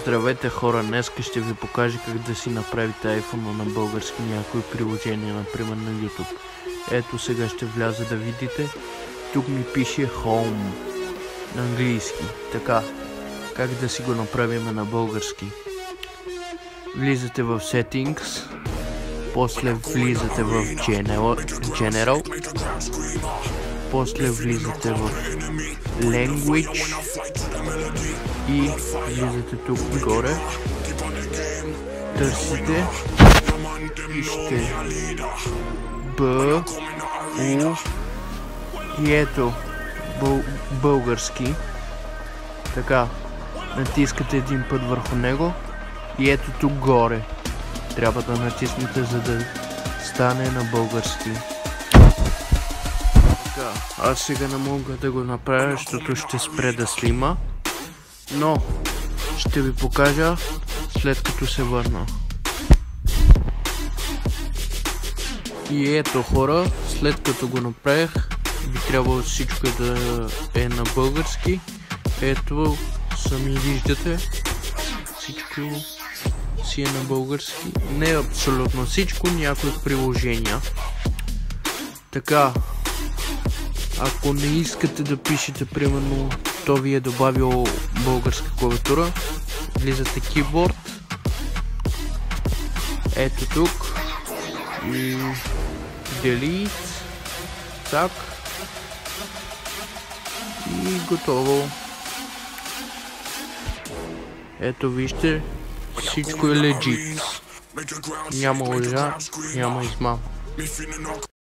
Здравейте хора, днес ще ви покажа как да си направите iPhone на български някои приложения, например на YouTube. Ето сега ще вляза да видите. Тук ми пише Home на английски. Така, как да си го направим на български? Влизате в Settings, после влизате в General, после влизате в Language и влизате тук горе, търсите, пишете Б, У и ето български. Така, натискате един път върху него и ето тук горе трябва да натиснете, за да стане на български. Така, аз сега не мога да го направя, защото ще спре да снима, но ще ви покажа след като се върна. И ето хора, след като го направих, би трябвало всичко да е на български. Ето, сами виждате, всичко си е на български. Не абсолютно всичко, някои приложения. Така, ако не искате да пишете, примерно, то ви е добавил българска клавиатура, влизате Keyboard, ето тук и Delete, так и готово. Ето вижте, всичко е legit, няма лъжа, няма измама.